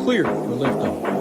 clear for liftoff.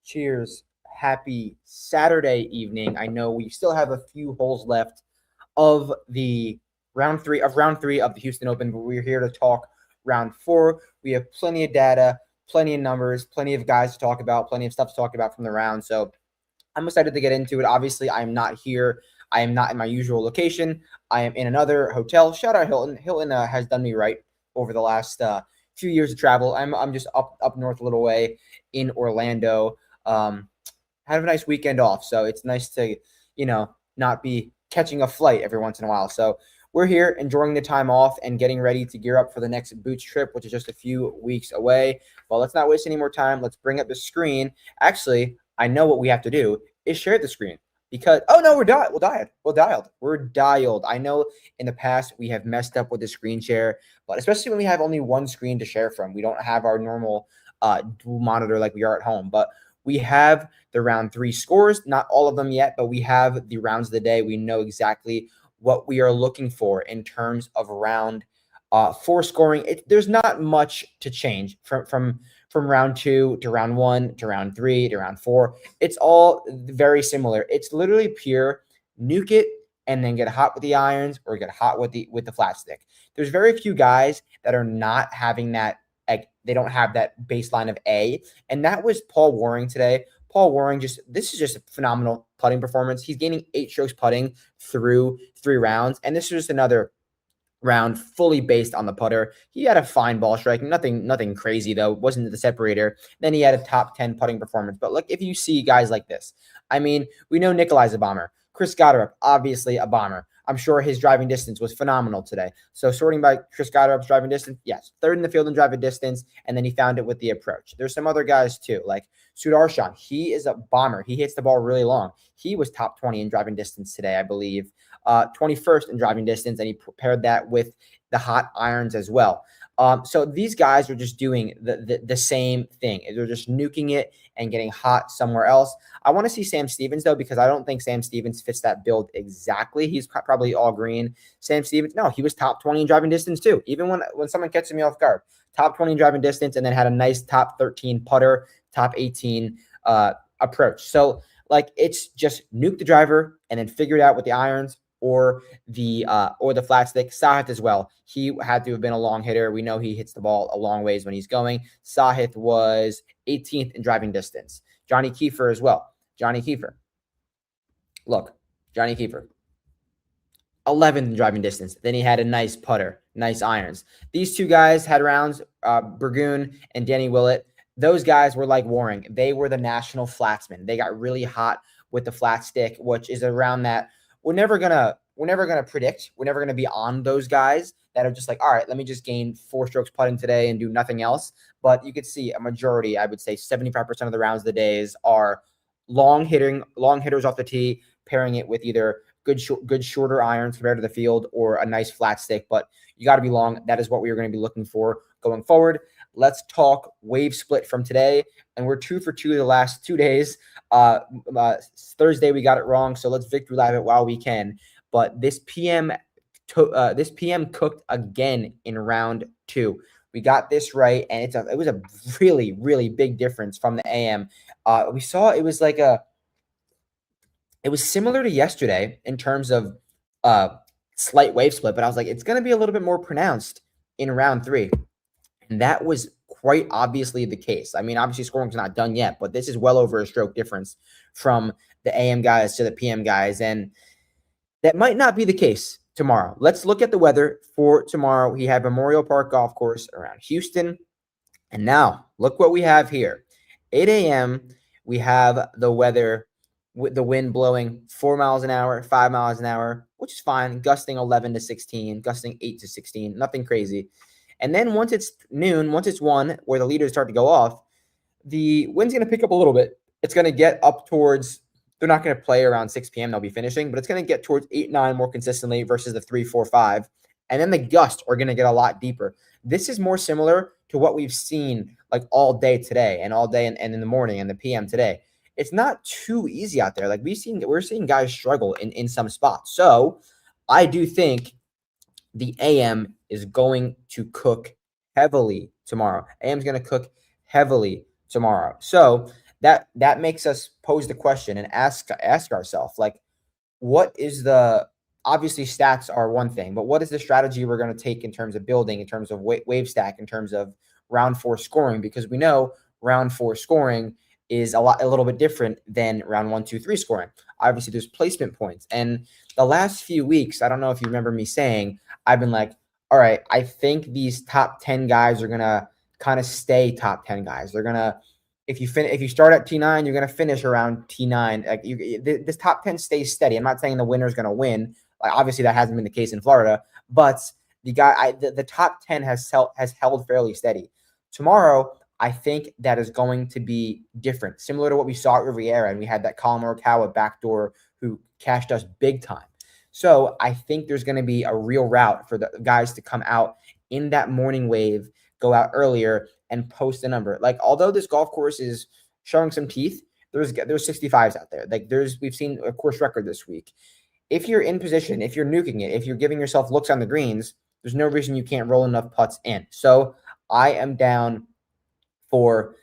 Cheers. Happy Saturday evening. I know we still have a few holes left of the round three of the Houston Open, but we're here to talk round 4. We have plenty of data, plenty of numbers, plenty of guys to talk about, plenty of stuff to talk about from the round. So I'm excited to get into it. Obviously, I am not here. I am not in my usual location. I am in another hotel. Shout out Hilton. Hilton has done me right over the last few years of travel. I'm just up north a little way in Orlando. Have a nice weekend off, so it's nice to, not be catching a flight every once in a while. So we're here enjoying the time off and getting ready to gear up for the next Boots trip, which is just a few weeks away. Well, let's not waste any more time. Let's bring up the screen. Actually, I know what we have to do is share the screen because, oh no, we're dialed. I know in the past we have messed up with the screen share, but especially when we have only one screen to share from, we don't have our normal dual monitor like we are at home, but we have the round 3 scores, not all of them yet, but we have the rounds of the day. We know exactly what we are looking for in terms of round 4 scoring. There's not much to change from round 2 to round 1 to round 3 to round 4. It's all very similar. It's literally pure nuke it and then get hot with the irons or get hot with the flat stick. There's very few guys that are not having that. They don't have that baseline of A, and that was Paul Waring today. Paul Waring this is just a phenomenal putting performance. He's gaining 8 strokes putting through 3 rounds, and this is just another round fully based on the putter. He had a fine ball striking, nothing crazy though. It wasn't the separator. Then he had a top 10 putting performance. But look, if you see guys like this, I mean, we know Nikolai's a bomber. Chris Gotterup, obviously a bomber. I'm sure his driving distance was phenomenal today. So sorting by Chris Gotterup's driving distance, yes, 3rd in the field in driving distance, and then he found it with the approach. There's some other guys too, like Sudarshan. He is a bomber. He hits the ball really long. He was top 20 in driving distance today, I believe, 21st in driving distance, and he paired that with the hot irons as well. So these guys are just doing the same thing. They're just nuking it and getting hot somewhere else. I want to see Sam Stevens, though, because I don't think Sam Stevens fits that build exactly. He's probably all green. Sam Stevens, no, he was top 20 in driving distance, too. Even when someone catches me off guard, top 20 in driving distance, and then had a nice top 13 putter, top 18 approach. So, it's just nuke the driver and then figure it out with the irons or the flat stick. Sahith as well. He had to have been a long hitter. We know he hits the ball a long ways when he's going. Sahith was 18th in driving distance. Johnny Kiefer as well. Johnny Kiefer. Look, Johnny Kiefer. 11th in driving distance. Then he had a nice putter, nice irons. These two guys had rounds, Burgoon and Danny Willett. Those guys were like Waring. They were the national flatsmen. They got really hot with the flat stick, which is around that. We're never gonna predict. We're never gonna be on those guys that are just like, all right, let me just gain 4 strokes putting today and do nothing else. But you could see a majority, I would say 75% of the rounds of the days are long hitters off the tee, pairing it with either good shorter irons compared to the field or a nice flat stick. But you got to be long. That is what we are going to be looking for going forward. Let's talk wave split from today. And we're 2 for 2 the last 2 days. Thursday, we got it wrong. So let's victory lap it while we can. But this PM cooked again in round 2. We got this right, and it was a really, really big difference from the AM. We saw it was it was similar to yesterday in terms of slight wave split, but I was like, it's going to be a little bit more pronounced in round 3. And that was quite obviously the case. I mean, obviously scoring's not done yet, but this is well over a stroke difference from the AM guys to the PM guys. And that might not be the case tomorrow. Let's look at the weather for tomorrow. We have Memorial Park Golf Course around Houston. And now look what we have here. 8 a.m., we have the weather with the wind blowing 4 miles an hour, 5 miles an hour, which is fine, gusting 11 to 16, gusting 8 to 16, nothing crazy. And then once it's noon, once it's 1, where the leaders start to go off, the wind's going to pick up a little bit. it's going to get up towards, they're not going to play around 6 p.m. They'll be finishing, but it's going to get towards 8, 9 more consistently versus the 3, 4, 5. And then the gusts are going to get a lot deeper. This is more similar to what we've seen like all day today and all day and in the morning and the PM today. It's not too easy out there. Like we're seeing guys struggle in some spots. So I do think the AM is going to cook heavily tomorrow. AM is going to cook heavily tomorrow. So that makes us pose the question and ask ourselves, like, what is the, obviously stats are one thing, but what is the strategy we're going to take in terms of building, in terms of wave stack, in terms of round 4 scoring? Because we know round 4 scoring is a little bit different than round 1, 2, 3 scoring. Obviously, there's placement points. And the last few weeks, I don't know if you remember me saying, I've been like, all right, I think these top 10 guys are going to kind of stay top 10 guys. They're going to, if you start at T9, you're going to finish around T9. Like this top 10 stays steady. I'm not saying the winner is going to win. Like, obviously, that hasn't been the case in Florida, but the top 10 has held fairly steady. Tomorrow, I think that is going to be different, similar to what we saw at Riviera, and we had that Colin Morikawa backdoor who cashed us big time. So I think there's going to be a real route for the guys to come out in that morning wave, go out earlier, and post a number. Like, although this golf course is showing some teeth, there's 65s out there. Like we've seen a course record this week. If you're in position, if you're nuking it, if you're giving yourself looks on the greens, there's no reason you can't roll enough putts in. So I am down for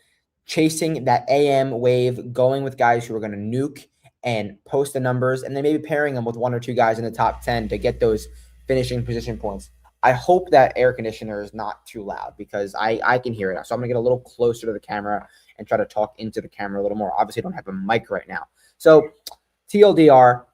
chasing that AM wave, going with guys who are going to nuke and post the numbers, and then maybe pairing them with 1 or 2 guys in the top 10 to get those finishing position points. I hope that air conditioner is not too loud because I can hear it. So I'm going to get a little closer to the camera and try to talk into the camera a little more. Obviously, I don't have a mic right now. So TLDR,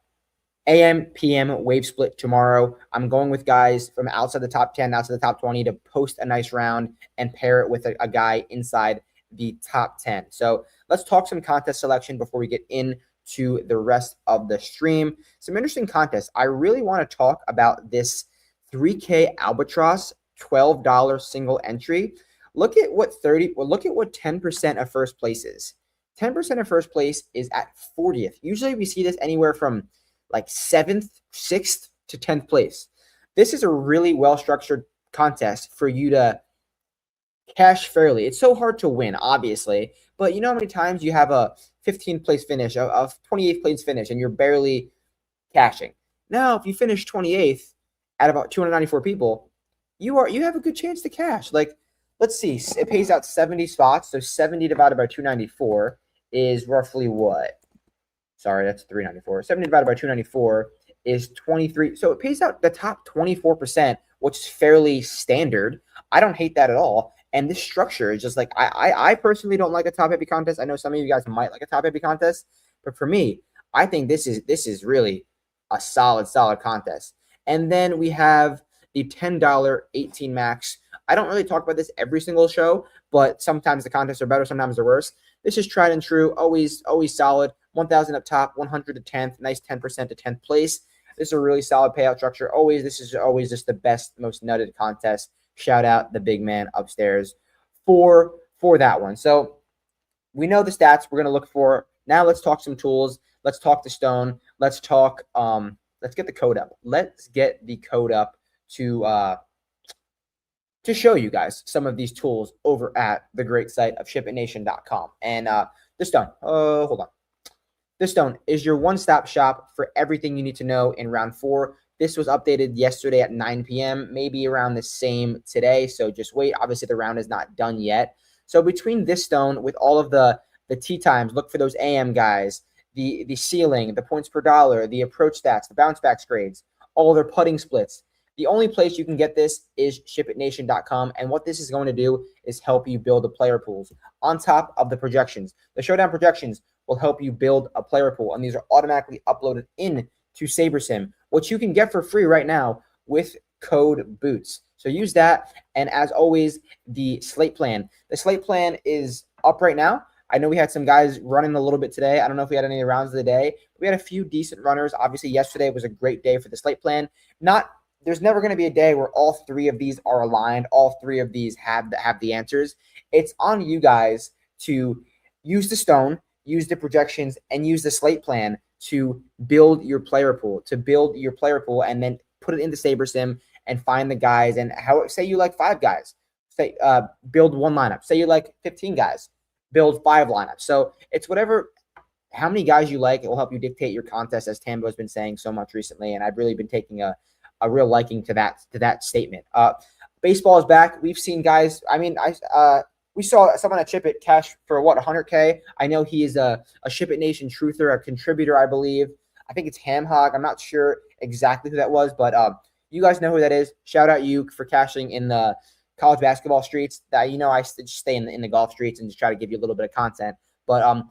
AM, PM, wave split tomorrow. I'm going with guys from outside the top 10, outside the top 20 to post a nice round and pair it with a guy inside the top 10. So let's talk some contest selection before we get into the rest of the stream. Some interesting contests. I really want to talk about this 3K Albatross $12 single entry. Look at what 10% of first place is. 10% of first place is at 40th. Usually we see this anywhere from like 7th, 6th to 10th place. This is a really well-structured contest for you to cash fairly. It's so hard to win, obviously, but you know how many times you have a 15th place finish, a 28th place finish, and you're barely cashing. Now, if you finish 28th at about 294 people, you have a good chance to cash. Like, let's see, it pays out 70 spots, so 70 divided by 294 is roughly what? Sorry, that's 394. 70 divided by 294 is 23. So it pays out the top 24%, which is fairly standard. I don't hate that at all. And this structure is just like, I personally don't like a top-heavy contest. I know some of you guys might like a top-heavy contest, but for me, I think this is really a solid contest. And then we have the $10 18 max. I don't really talk about this every single show, but sometimes the contests are better, sometimes they're worse. This is tried and true, always solid. 1,000 up top, 100 to 10th, nice 10% to 10th place. This is a really solid payout structure. This is always just the best, most nutted contest. Shout out the big man upstairs for that one. So we know the stats we're going to look for. Now let's talk some tools. Let's talk the stone. Let's talk. Let's get the code up. Let's get the code up to show you guys some of these tools over at the great site of shipitnation.com. And the stone. Hold on. This stone is your one-stop shop for everything you need to know in round 4. This was updated yesterday at 9 p.m., maybe around the same today. So just wait. Obviously, the round is not done yet. So between this stone with all of the tee times, look for those AM guys, the ceiling, the points per dollar, the approach stats, the bounce backs grades, all their putting splits. The only place you can get this is shipitnation.com. And what this is going to do is help you build the player pools on top of the projections. The showdown projections will help you build a player pool, and these are automatically uploaded in to SaberSim, which you can get for free right now with code BOOTS. So use that. And as always, the slate plan. The slate plan is up right now. I know we had some guys running a little bit today. I don't know if we had any rounds of the day. We had a few decent runners. Obviously, yesterday was a great day for the slate plan. There's never going to be a day where all 3 of these are aligned. All 3 of these have the answers. It's on you guys to use the stone, use the projections, and use the slate plan to build your player pool, and then put it into SaberSim and find the guys. And say you like 5 guys, say build 1 lineup. Say you like 15 guys, build 5 lineups. So it's how many guys you like. It will help you dictate your contest, as Tambo has been saying so much recently, and I've really been taking a real liking to that statement. Baseball is back. We've seen guys. I mean, we saw someone at Chip It cash for 100K. I know he is a Ship It Nation truther, a contributor, I believe. I think it's Ham Hog. I'm not sure exactly who that was, but you guys know who that is. Shout out you for cashing in the college basketball streets. That I just stay in the golf streets and just try to give you a little bit of content. But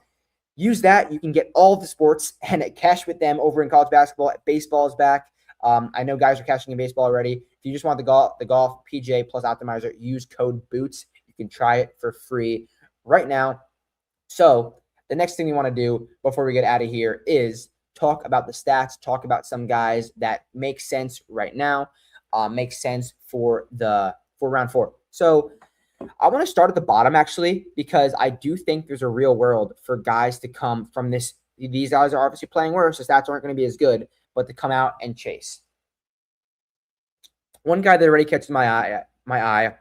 use that. You can get all of the sports and cash with them over in college basketball. Baseball is back. I know guys are cashing in baseball already. If you just want the golf PGA plus optimizer, use code BOOTS. You can try it for free right now. So the next thing we want to do before we get out of here is talk about the stats, talk about some guys that make sense right now, make sense for round 4. So I want to start at the bottom, actually, because I do think there's a real world for guys to come from this. These guys are obviously playing worse. The stats aren't going to be as good, but to come out and chase. One guy that already catches my eye,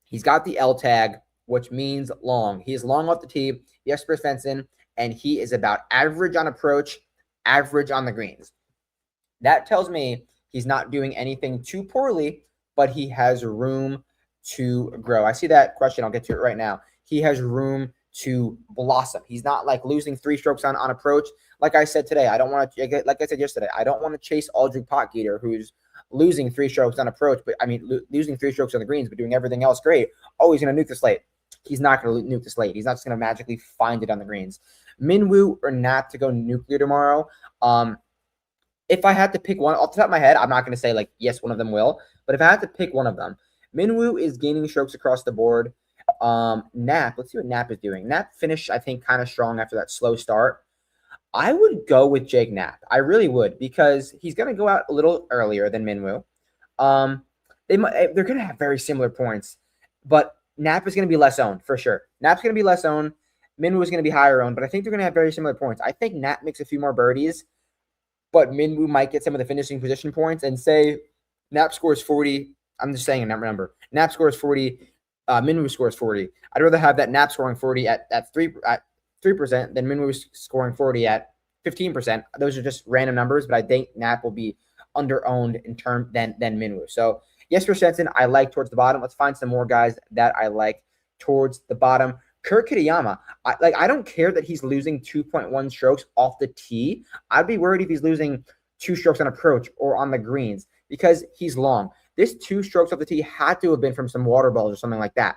he's got the L tag, which means long. He is long off the tee, Jesper Svensson, and he is about average on approach, average on the greens. That tells me he's not doing anything too poorly, but he has room to grow. I see that question. I'll get to it right now. He has room to blossom. He's not like losing 3 strokes on approach. Like I said today, I don't want to, like I said yesterday, I don't want to chase Aldrich Potgieter, who's losing 3 strokes on approach, but losing 3 strokes on the greens, but doing everything else great. Oh, he's going to nuke the slate. He's not going to nuke the slate. He's not just going to magically find it on the greens. Minwoo or Nat to go nuclear tomorrow. If I had to pick one off the top of my head, I'm not going to say like, yes, one of them will, but if I had to pick one of them, Minwoo is gaining strokes across the board. Nap, let's see what Nap is doing. Nap finished, I think, kind of strong after that slow start. I would go with Jake Knapp. I really would, because he's going to go out a little earlier than Minwoo. They're going to have very similar points, but Knapp is going to be less owned for sure. Knapp's going to be less owned. Minwoo is going to be higher owned, but I think they're going to have very similar points. I think Knapp makes a few more birdies, but Minwoo might get some of the finishing position points. And say Knapp scores 40. I'm just saying a number. Knapp scores 40. Minwoo scores 40. I'd rather have that Knapp scoring 40 at 3% than Minwoo scoring 40 at 15%. Those are just random numbers, but I think Knapp will be under-owned in term than Minwoo. So Jesper Svensson, I like towards the bottom. Let's find some more guys that I like towards the bottom. Kurt Kitayama, I don't care that he's losing 2.1 strokes off the tee. I'd be worried if he's losing 2 strokes on approach or on the greens, because he's long. This 2 strokes off the tee had to have been from some water balls or something like that.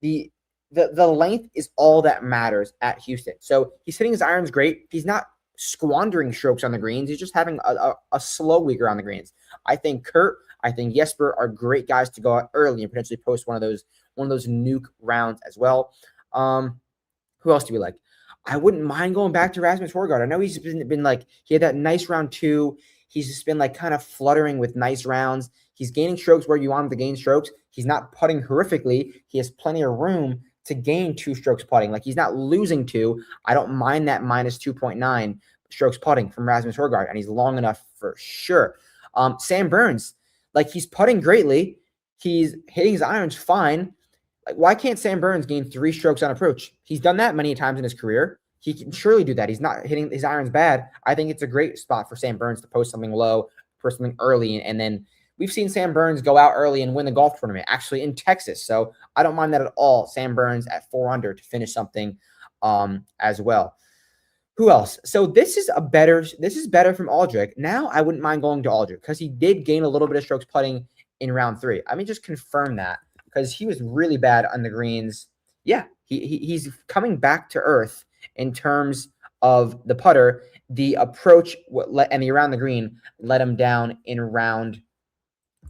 The length is all that matters at Houston. So he's hitting his irons great. He's not squandering strokes on the greens. He's just having a slow week on the greens. I think Kurt, I think Jesper are great guys to go out early and potentially post one of those nuke rounds as well. Who else do we like? I wouldn't mind going back to Rasmus Højgaard. I know he's been like, he had that nice round 2. He's just been like kind of fluttering with nice rounds. He's gaining strokes where you want him to gain strokes. He's not putting horrifically. He has plenty of room to gain 2 strokes putting. Like, he's not losing 2. I don't mind that minus 2.9 strokes putting from Rasmus Højgaard, and he's long enough for sure. Sam Burns, like, he's putting greatly. He's hitting his irons fine. Like, why can't Sam Burns gain 3 strokes on approach? He's done that many times in his career. He can surely do that. He's not hitting his irons bad. I think it's a great spot for Sam Burns to post something low, post something early, and then we've seen Sam Burns go out early and win the golf tournament, actually in Texas. So I don't mind that at all. Sam Burns at 4 under to finish something as well. Who else? So this is better from Aldrich. Now I wouldn't mind going to Aldrich because he did gain a little bit of strokes putting in round 3. I mean, just confirm that, because he was really bad on the greens. Yeah, he's coming back to earth in terms of the putter. The approach and the around the green let him down in round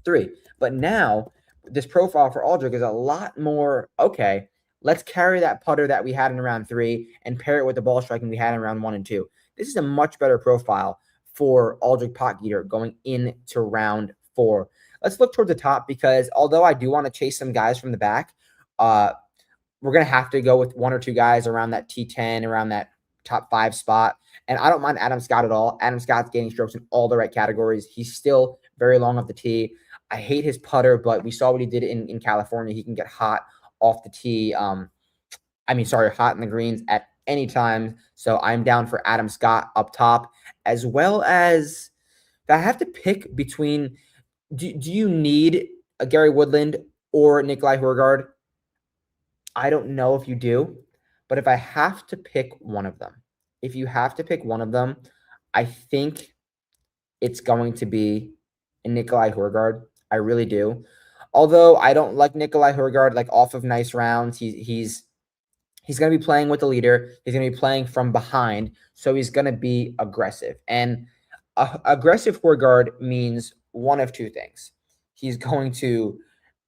3. But now this profile for Aldrich is a lot more, okay, let's carry that putter that we had in round 3 and pair it with the ball striking we had in round 1 and 2. This is a much better profile for Aldrich Potgieter going into round 4. Let's look towards the top, because although I do want to chase some guys from the back, we're going to have to go with 1 or 2 guys around that T10, around that top 5 spot. And I don't mind Adam Scott at all. Adam Scott's gaining strokes in all the right categories. He's still very long off the tee. I hate his putter, but we saw what he did in California. He can get hot off the tee. Hot in the greens at any time. So I'm down for Adam Scott up top, as well as if I have to pick between, do you need a Gary Woodland or Nikolai Hurgard? I don't know if you do, but if I have to pick one of them, I think it's going to be a Nikolai Hurgard. I really do. Although I don't like Nikolai Hurgard, like off of nice rounds, he's going to be playing with the leader. He's going to be playing from behind, so he's going to be aggressive. And aggressive Hurgard means one of two things. He's going to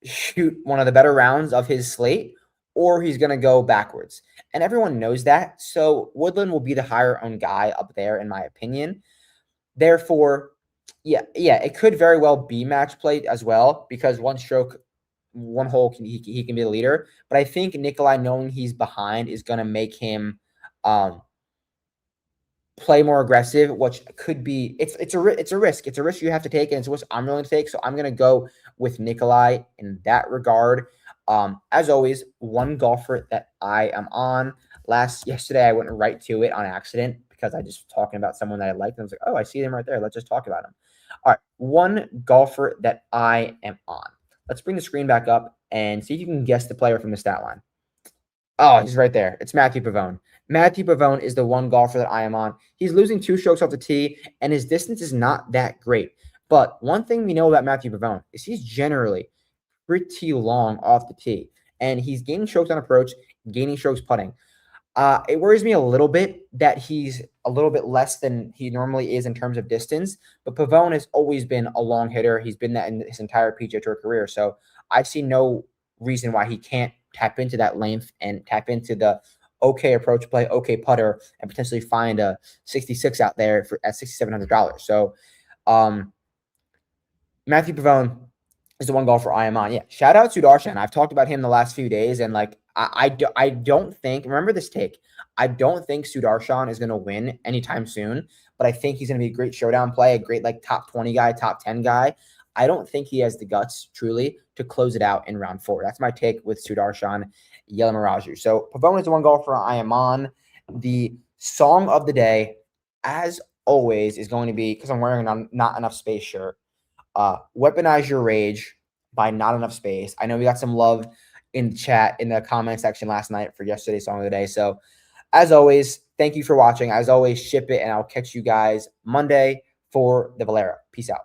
shoot one of the better rounds of his slate, or he's going to go backwards. And everyone knows that. So Woodland will be the higher owned guy up there, in my opinion. Therefore, yeah, it could very well be match play as well, because one stroke, one hole, he can be the leader. But I think Nikolai, knowing he's behind, is going to make him play more aggressive, which could be it's a risk. It's a risk you have to take, and it's what I'm willing to take. So I'm going to go with Nikolai in that regard. As always, one golfer that I am on. Yesterday, I went right to it on accident because I just was talking about someone that I liked. And I was like, oh, I see them right there. Let's just talk about him. All right, one golfer that I am on. Let's bring the screen back up and see if you can guess the player from the stat line. Oh, he's right there. It's Matthieu Pavon. Matthieu Pavon is the one golfer that I am on. He's losing 2 strokes off the tee, and his distance is not that great. But one thing we know about Matthieu Pavon is he's generally pretty long off the tee, and he's gaining strokes on approach, gaining strokes putting. It worries me a little bit that he's a little bit less than he normally is in terms of distance, but Pavon has always been a long hitter. He's been that in his entire PGA Tour career, so I see no reason why he can't tap into that length and tap into the okay approach play, okay putter, and potentially find a 66 out there at $6,700. So Matthieu Pavon is the one golfer I am on. Yeah, shout out to Sudarshan. I've talked about him the last few days, and like I don't think, remember this take, I don't think Sudarshan is going to win anytime soon, but I think he's going to be a great showdown play, a great like top 20 guy, top 10 guy. I don't think he has the guts truly to close it out in round 4. That's my take with Sudarshan Yelamaraju. So Pavon is the one golfer I am on. The song of the day, as always, is going to be, because I'm wearing a Not Enough Space shirt, Weaponize Your Rage by Not Enough Space. I know we got some love in the chat, in the comment section last night for yesterday's song of the day. So as always, thank you for watching. As always, ship it, and I'll catch you guys Monday for the Valero. Peace out.